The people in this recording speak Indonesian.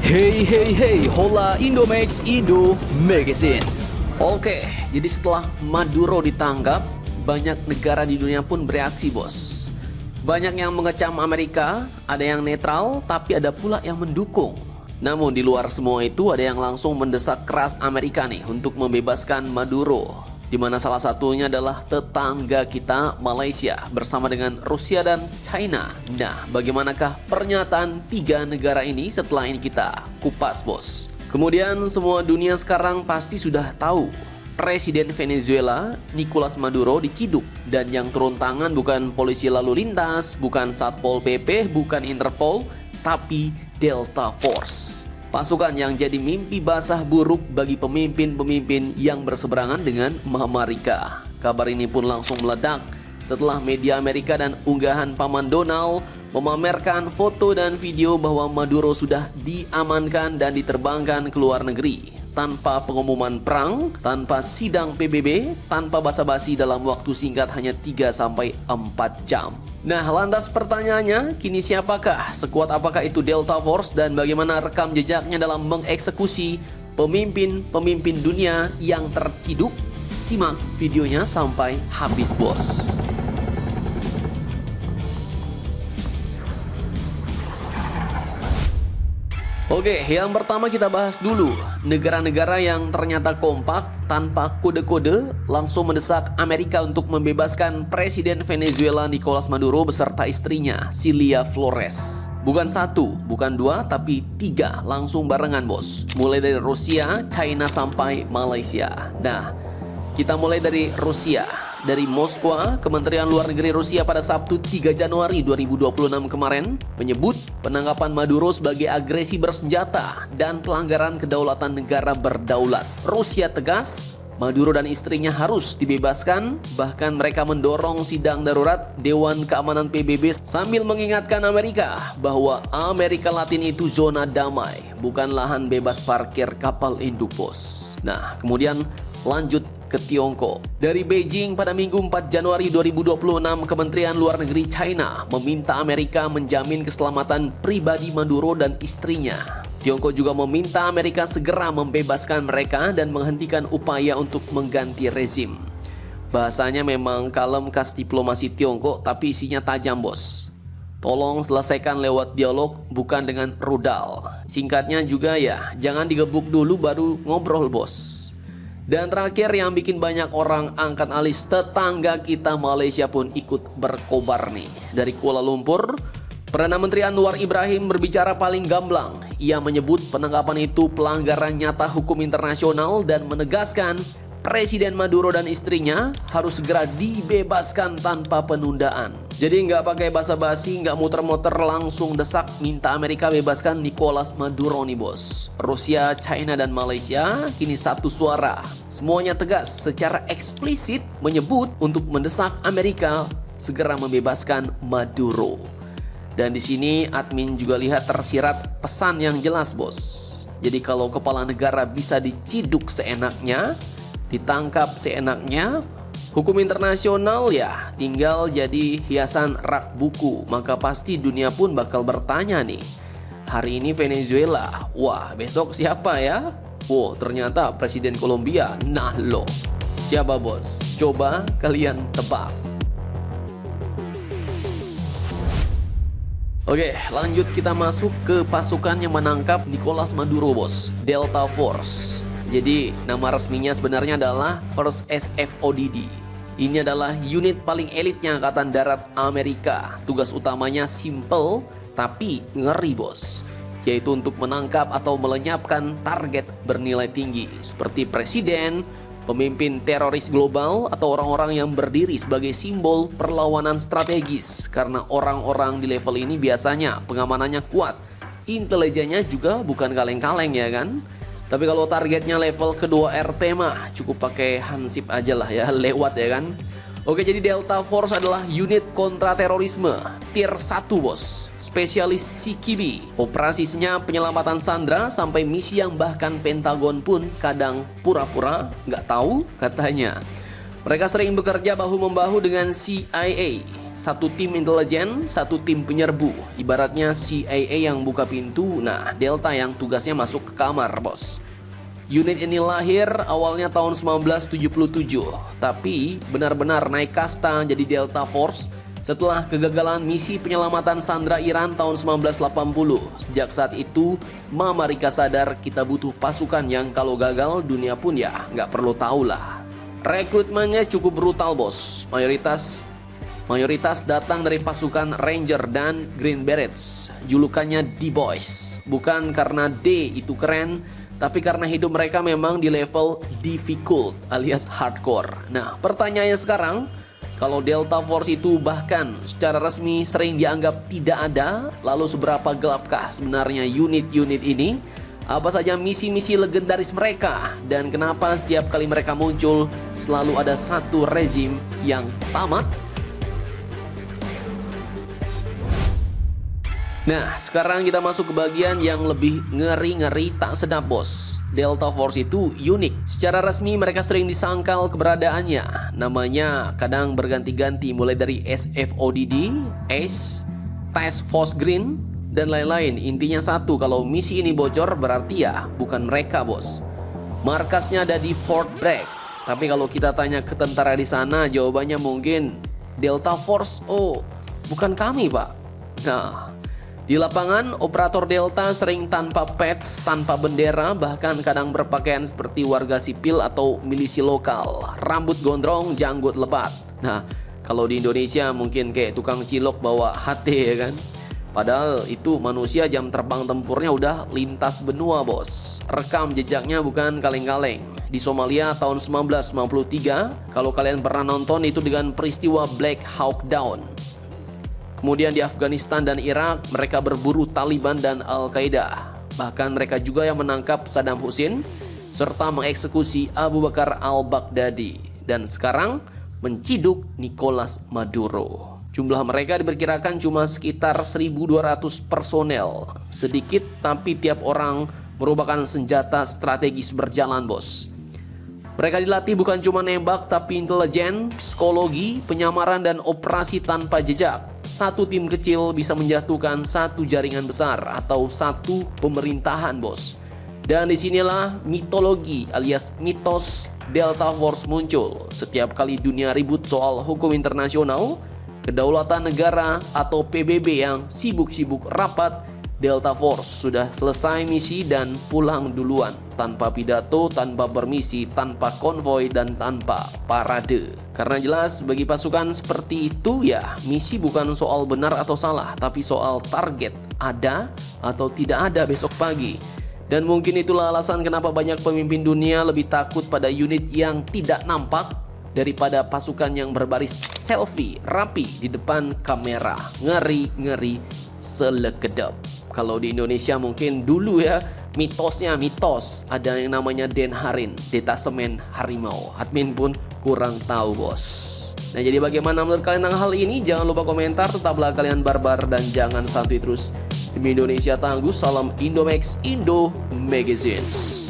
Hey hey hey, hola Indomax Indo Magazines. Oke, jadi setelah Maduro ditangkap, banyak negara di dunia pun bereaksi, bos. Banyak yang mengecam Amerika, ada yang netral, tapi ada pula yang mendukung. Namun di luar semua itu ada yang langsung mendesak keras Amerika nih untuk membebaskan Maduro, di mana salah satunya adalah tetangga kita Malaysia bersama dengan Rusia dan China. Nah, bagaimanakah pernyataan tiga negara ini? Setelah ini kita kupas, bos. Kemudian semua dunia sekarang pasti sudah tahu Presiden Venezuela Nicolas Maduro diciduk, dan yang turun tangan bukan polisi lalu lintas, bukan Satpol PP, bukan Interpol, tapi Delta Force. Pasukan yang jadi mimpi basah buruk bagi pemimpin-pemimpin yang berseberangan dengan Amerika. Kabar ini pun langsung meledak setelah media Amerika dan unggahan Paman Donald memamerkan foto dan video bahwa Maduro sudah diamankan dan diterbangkan ke luar negeri tanpa pengumuman perang, tanpa sidang PBB, tanpa basa-basi dalam waktu singkat hanya 3-4 jam. Nah, lantas pertanyaannya, kini siapakah? Sekuat apakah itu Delta Force dan bagaimana rekam jejaknya dalam mengeksekusi pemimpin-pemimpin dunia yang terciduk? Simak videonya sampai habis, bos. Oke, yang pertama kita bahas dulu negara-negara yang ternyata kompak tanpa kode-kode langsung mendesak Amerika untuk membebaskan Presiden Venezuela Nicolas Maduro beserta istrinya Cilia Flores. Bukan satu, bukan dua, tapi tiga langsung barengan, bos. Mulai dari Rusia, China sampai Malaysia. Nah, kita mulai dari Rusia. Dari Moskwa, Kementerian Luar Negeri Rusia pada Sabtu 3 Januari 2026 kemarin menyebut penangkapan Maduro sebagai agresi bersenjata dan pelanggaran kedaulatan negara berdaulat. Rusia tegas, Maduro dan istrinya harus dibebaskan, bahkan mereka mendorong sidang darurat Dewan Keamanan PBB sambil mengingatkan Amerika bahwa Amerika Latin itu zona damai, bukan lahan bebas parkir kapal induk, bos. Nah, kemudian lanjut ke Tiongkok. Dari Beijing pada Minggu 4 Januari 2026, Kementerian Luar Negeri China meminta Amerika menjamin keselamatan pribadi Maduro dan istrinya. Tiongkok juga meminta Amerika segera membebaskan mereka dan menghentikan upaya untuk mengganti rezim. Bahasanya memang kalem khas diplomasi Tiongkok, tapi isinya tajam, bos. Tolong selesaikan lewat dialog, bukan dengan rudal. Singkatnya juga ya, jangan digebuk dulu baru ngobrol, bos. Dan terakhir yang bikin banyak orang angkat alis, tetangga kita Malaysia pun ikut berkobar nih. Dari Kuala Lumpur, Perdana Menteri Anwar Ibrahim berbicara paling gamblang. Ia menyebut penangkapan itu pelanggaran nyata hukum internasional dan menegaskan Presiden Maduro dan istrinya harus segera dibebaskan tanpa penundaan. Jadi nggak pakai basa-basi, nggak muter-muter, langsung desak minta Amerika bebaskan Nicolas Maduro nih, bos. Rusia, China, dan Malaysia kini satu suara. Semuanya tegas secara eksplisit menyebut untuk mendesak Amerika segera membebaskan Maduro. Dan di sini admin juga lihat tersirat pesan yang jelas, bos. Jadi kalau kepala negara bisa diciduk seenaknya, ditangkap seenaknya, hukum internasional ya tinggal jadi hiasan rak buku. Maka pasti dunia pun bakal bertanya nih, hari ini Venezuela, wah besok siapa ya? Wow, ternyata Presiden Kolombia. Nah lo, siapa, bos? Coba kalian tebak. Oke, lanjut kita masuk ke pasukan yang menangkap Nicolas Maduro, bos. Delta Force. Jadi nama resminya sebenarnya adalah First SFODD. Ini adalah unit paling elitnya Angkatan Darat Amerika. Tugas utamanya simple tapi ngeri, bos. Yaitu untuk menangkap atau melenyapkan target bernilai tinggi seperti presiden, pemimpin teroris global, atau orang-orang yang berdiri sebagai simbol perlawanan strategis. Karena orang-orang di level ini biasanya pengamanannya kuat, intelijennya juga bukan kaleng-kaleng ya kan. Tapi kalau targetnya level kedua RT mah cukup pakai hansip aja lah ya, lewat ya kan. Oke, jadi Delta Force adalah unit kontraterorisme tier 1, bos. Spesialis CQB. Operasinya penyelamatan sandera sampai misi yang bahkan Pentagon pun kadang pura-pura nggak tahu katanya. Mereka sering bekerja bahu-membahu dengan CIA. satu tim intelijen, satu tim penyerbu. Ibaratnya CIA yang buka pintu, nah Delta yang tugasnya masuk ke kamar, bos. Unit ini lahir awalnya tahun 1977, tapi benar-benar naik kasta jadi Delta Force setelah kegagalan misi penyelamatan Sandra Iran tahun 1980. Sejak saat itu, Mama Rika sadar kita butuh pasukan yang kalau gagal dunia pun ya nggak perlu tahu lah. Rekrutmennya cukup brutal, bos. Mayoritas datang dari pasukan Ranger dan Green Berets. Julukannya D-Boys. Bukan karena D itu keren, tapi karena hidup mereka memang di level difficult alias hardcore. Nah, pertanyaannya sekarang, kalau Delta Force itu bahkan secara resmi sering dianggap tidak ada, lalu seberapa gelapkah sebenarnya unit-unit ini? Apa saja misi-misi legendaris mereka? Dan kenapa setiap kali mereka muncul selalu ada satu rezim yang tamat? Nah, sekarang kita masuk ke bagian yang lebih ngeri-ngeri tak sedap, bos. Delta Force itu unik. Secara resmi mereka sering disangkal keberadaannya. Namanya kadang berganti-ganti mulai dari SFODD, ACE, Task Force Green, dan lain-lain. Intinya satu, kalau misi ini bocor berarti ya bukan mereka, bos. Markasnya ada di Fort Bragg. Tapi kalau kita tanya ke tentara di sana, jawabannya mungkin Delta Force, oh bukan kami, Pak. Nah, di lapangan, operator Delta sering tanpa patch, tanpa bendera, bahkan kadang berpakaian seperti warga sipil atau milisi lokal. Rambut gondrong, janggut lebat. Nah, kalau di Indonesia mungkin kayak tukang cilok bawa HT ya kan. Padahal itu manusia jam terbang tempurnya udah lintas benua, bos. Rekam jejaknya bukan kaleng-kaleng. Di Somalia tahun 1993, kalau kalian pernah nonton itu dengan peristiwa Black Hawk Down. Kemudian di Afghanistan dan Irak, mereka berburu Taliban dan Al-Qaeda. Bahkan mereka juga yang menangkap Saddam Hussein, serta mengeksekusi Abu Bakar al-Baghdadi. Dan sekarang menciduk Nicolas Maduro. Jumlah mereka diperkirakan cuma sekitar 1.200 personel. Sedikit tapi tiap orang merupakan senjata strategis berjalan, bos. Mereka dilatih bukan cuma nembak tapi intelijen, psikologi, penyamaran, dan operasi tanpa jejak. Satu tim kecil bisa menjatuhkan satu jaringan besar atau satu pemerintahan, bos. Dan disinilah mitologi alias mitos Delta Force muncul. Setiap kali dunia ribut soal hukum internasional, kedaulatan negara atau PBB yang sibuk-sibuk rapat, Delta Force sudah selesai misi dan pulang duluan. Tanpa pidato, tanpa permisi, tanpa konvoi, dan tanpa parade. Karena jelas bagi pasukan seperti itu ya, misi bukan soal benar atau salah, tapi soal target ada atau tidak ada besok pagi. Dan mungkin itulah alasan kenapa banyak pemimpin dunia lebih takut pada unit yang tidak nampak daripada pasukan yang berbaris selfie rapi di depan kamera. Ngeri-ngeri selekedap. Kalau di Indonesia mungkin dulu ya mitosnya mitos ada yang namanya Den Harin, detasemen harimau. Admin pun kurang tahu, bos. Nah, jadi bagaimana menurut kalian tentang hal ini? Jangan lupa komentar, tetaplah kalian barbar dan jangan santuy terus. Demi Indonesia tangguh, salam Indomax Indo Magazines.